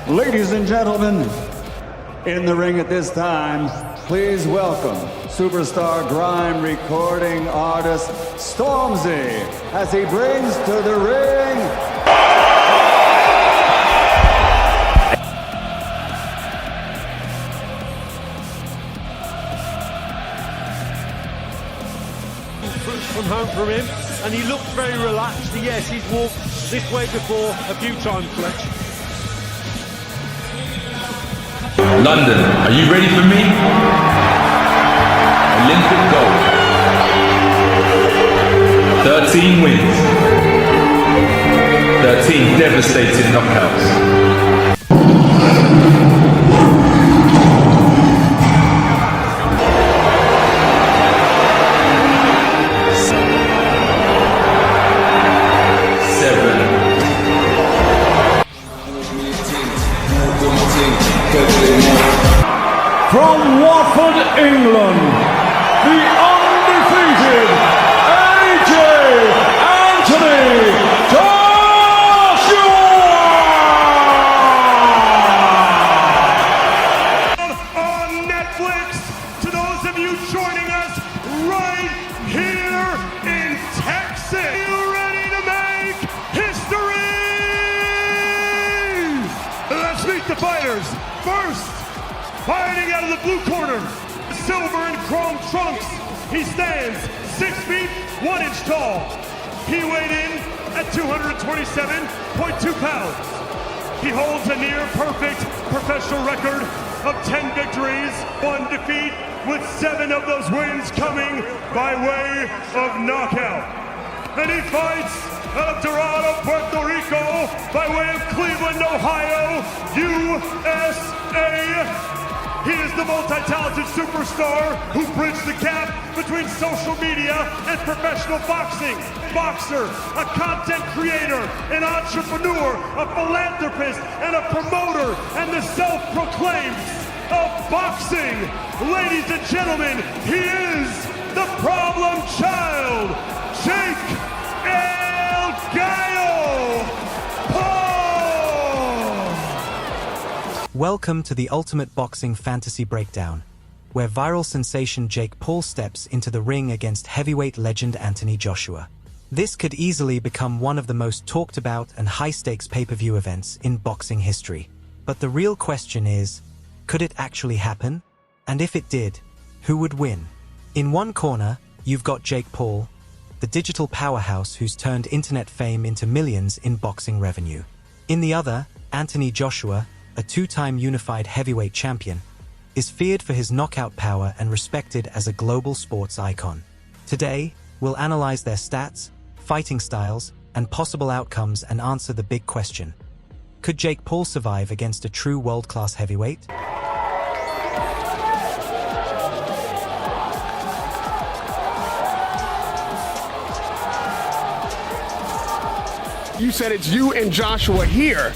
Ladies and gentlemen, in the ring at this time, please welcome superstar grime recording artist Stormzy as he brings to the ring from home from him, and he looked very relaxed. Yes, he's walked this way before a few times, Fletch. London, are you ready for me? Olympic gold. 13 wins. 13 devastating knockouts. from Watford, England, the undefeated AJ Anthony Joshua! On Netflix, to those of you joining us right here in Texas, you ready to make history? Let's meet the fighters. First, fighting out of the blue corner, silver and chrome trunks. He stands 6 feet 1 inch tall. He weighed in at 227.2 pounds. He holds a near perfect professional record of 10 victories, 1 defeat, with 7 of those wins coming by way of knockout. And he fights out of Dorado, Puerto Rico, by way of Cleveland, Ohio, USA. He is the multi-talented superstar who bridged the gap between social media and professional boxing. Boxer, a content creator, an entrepreneur, a philanthropist, and a promoter, and the self-proclaimed of boxing. Ladies and gentlemen, he is the problem child, Jake El Gallo Paul! Welcome to the Ultimate Boxing Fantasy Breakdown, where viral sensation Jake Paul steps into the ring against heavyweight legend Anthony Joshua. This could easily become one of the most talked about and high-stakes pay-per-view events in boxing history. But the real question is, could it actually happen? And if it did, who would win? In one corner, you've got Jake Paul, the digital powerhouse who's turned internet fame into millions in boxing revenue. In the other, Anthony Joshua, a 2-time unified heavyweight champion, is feared for his knockout power and respected as a global sports icon. Today, we'll analyze their stats, fighting styles, and possible outcomes and answer the big question. Could Jake Paul survive against a true world-class heavyweight? You said it's you and Joshua here.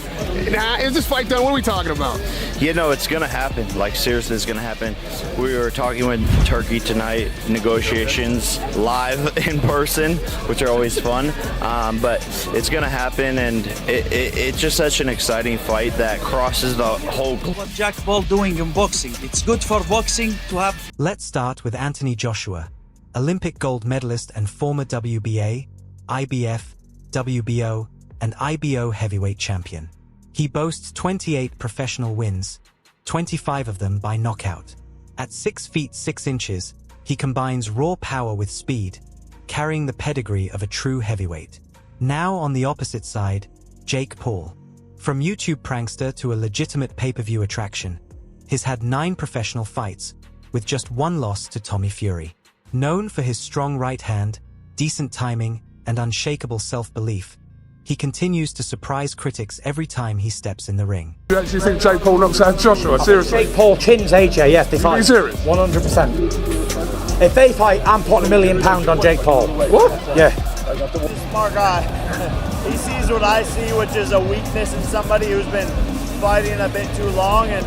Now, is this fight done? What are we talking about? You know, it's going to happen. Like, seriously, it's going to happen. We were talking with Turkey tonight, negotiations live in person, which are always fun. But it's going to happen, and it's just such an exciting fight that crosses the whole... What Jake Paul doing in boxing? It's good for boxing to have... Let's start with Anthony Joshua, Olympic gold medalist and former WBA, IBF, WBO, and IBO heavyweight champion. He boasts 28 professional wins, 25 of them by knockout. At 6 feet 6 inches, he combines raw power with speed, carrying the pedigree of a true heavyweight. Now on the opposite side, Jake Paul. From YouTube prankster to a legitimate pay-per-view attraction, he's had 9 professional fights, with just 1 loss to Tommy Fury. Known for his strong right hand, decent timing, and unshakable self-belief, he continues to surprise critics every time he steps in the ring. You actually think Jake Paul knocks out Joshua? Seriously? Jake Paul chins AJ, yes, they fight. Are you serious? 100%. If they fight, I'm putting £1 million on Jake Paul. What? Yeah. He's a smart guy. He sees what I see, which is a weakness in somebody who's been fighting a bit too long, and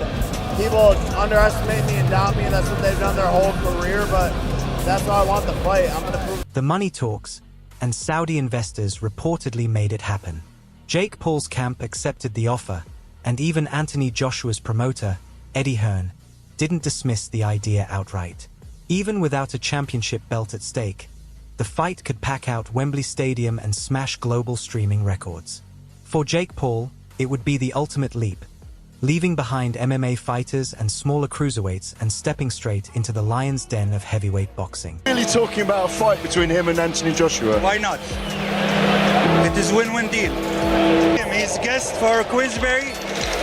people underestimate me and doubt me, and that's what they've done their whole career, but that's why I want the fight. I'm going to prove. The money talks, and Saudi investors reportedly made it happen. Jake Paul's camp accepted the offer, and even Anthony Joshua's promoter, Eddie Hearn, didn't dismiss the idea outright. Even without a championship belt at stake, the fight could pack out Wembley Stadium and smash global streaming records. For Jake Paul, it would be the ultimate leap, leaving behind MMA fighters and smaller cruiserweights and stepping straight into the lion's den of heavyweight boxing. Really talking about a fight between him and Anthony Joshua? Why not? It is win-win deal. He's guest for Queensberry,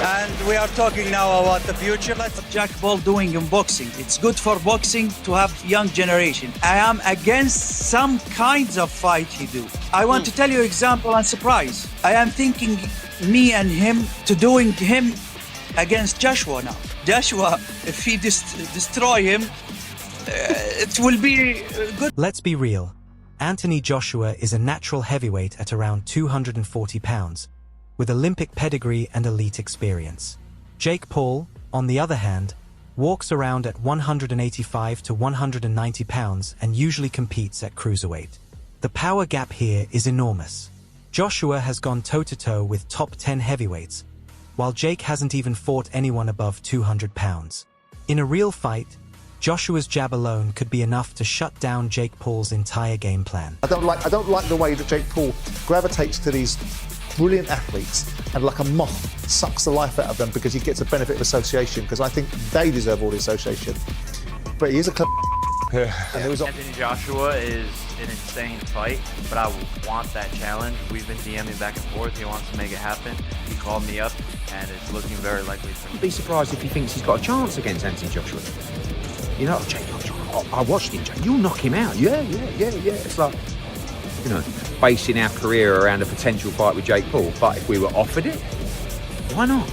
and we are talking now about the future. Jake Paul doing in boxing. It's good for boxing to have young generation. I am against some kinds of fight he do. I want to tell you example and surprise. I am thinking me and him to doing him against Joshua now. Joshua, if he destroy him, it will be good. Let's be real. Anthony Joshua is a natural heavyweight at around 240 pounds, with Olympic pedigree and elite experience. Jake Paul, on the other hand, walks around at 185 to 190 pounds and usually competes at cruiserweight. The power gap here is enormous. Joshua has gone toe-to-toe with top 10 heavyweights, while Jake hasn't even fought anyone above 200 pounds. In a real fight, Joshua's jab alone could be enough to shut down Jake Paul's entire game plan. I don't like the way that Jake Paul gravitates to these brilliant athletes and like a moth sucks the life out of them because he gets a benefit of association, because I think they deserve all the association. But he is a Anthony Joshua is an insane fight, but I want that challenge. We've been DMing back and forth. He wants to make it happen. He called me up, and it's looking very likely for me. I'd be surprised if he thinks he's got a chance against Anthony Joshua. You know, Jake, I watched him, Jake. You'll knock him out. Yeah. It's like, you know, basing our career around a potential fight with Jake Paul. But if we were offered it, why not?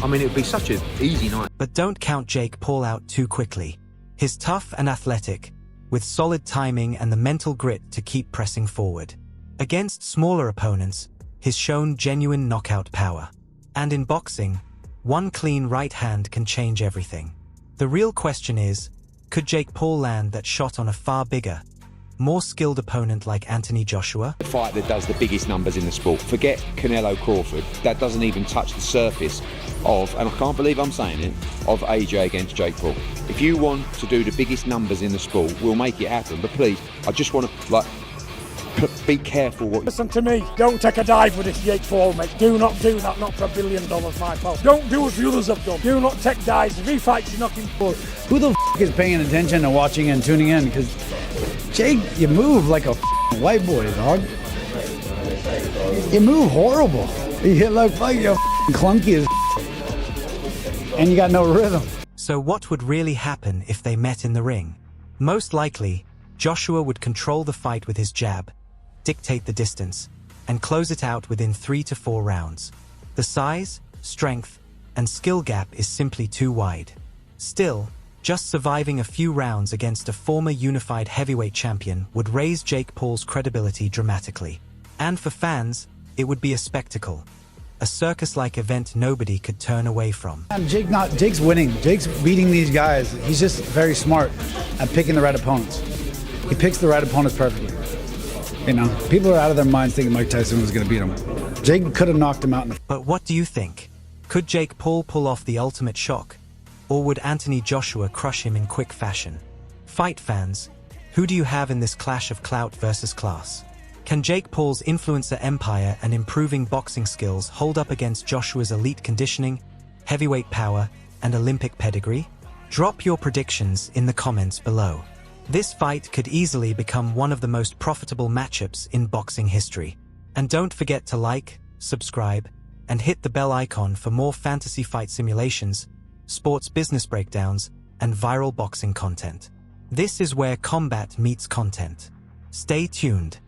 I mean, it would be such an easy night. But don't count Jake Paul out too quickly. He's tough and athletic, with solid timing and the mental grit to keep pressing forward. Against smaller opponents, he's shown genuine knockout power. And in boxing, one clean right hand can change everything. The real question is, could Jake Paul land that shot on a far bigger, more skilled opponent like Anthony Joshua? The fight that does the biggest numbers in the sport. Forget Canelo Crawford. That doesn't even touch the surface of, and I can't believe I'm saying it, of AJ against Jake Paul. If you want to do the biggest numbers in the sport, we'll make it happen. But please, I just want to, be careful what you... Listen to me, don't take a dive with this Jake Paul, mate. Do not do that, not for $1 billion, my pal. Don't do what the others have done. Do not take dives. If he fights, you knock him forward. Who the is paying attention and watching and tuning in? Because Jake, you move like a white boy, dog. You move horrible. You look like you're clunky as and you got no rhythm. So what would really happen if they met in the ring? Most likely, Joshua would control the fight with his jab, dictate the distance, and close it out within 3 to 4 rounds. The size, strength, and skill gap is simply too wide. Still, just surviving a few rounds against a former unified heavyweight champion would raise Jake Paul's credibility dramatically. And for fans, it would be a spectacle. A circus-like event nobody could turn away from. Jake's winning. Jake's beating these guys. He's just very smart at picking the right opponents. He picks the right opponents perfectly. You know, people are out of their minds thinking Mike Tyson was going to beat him. Jake could have knocked him out. But what do you think? Could Jake Paul pull off the ultimate shock? Or would Anthony Joshua crush him in quick fashion? Fight fans, who do you have in this clash of clout versus class? Can Jake Paul's influencer empire and improving boxing skills hold up against Joshua's elite conditioning, heavyweight power, and Olympic pedigree? Drop your predictions in the comments below. This fight could easily become one of the most profitable matchups in boxing history. And don't forget to like, subscribe, and hit the bell icon for more fantasy fight simulations, sports business breakdowns, and viral boxing content. This is where combat meets content. Stay tuned.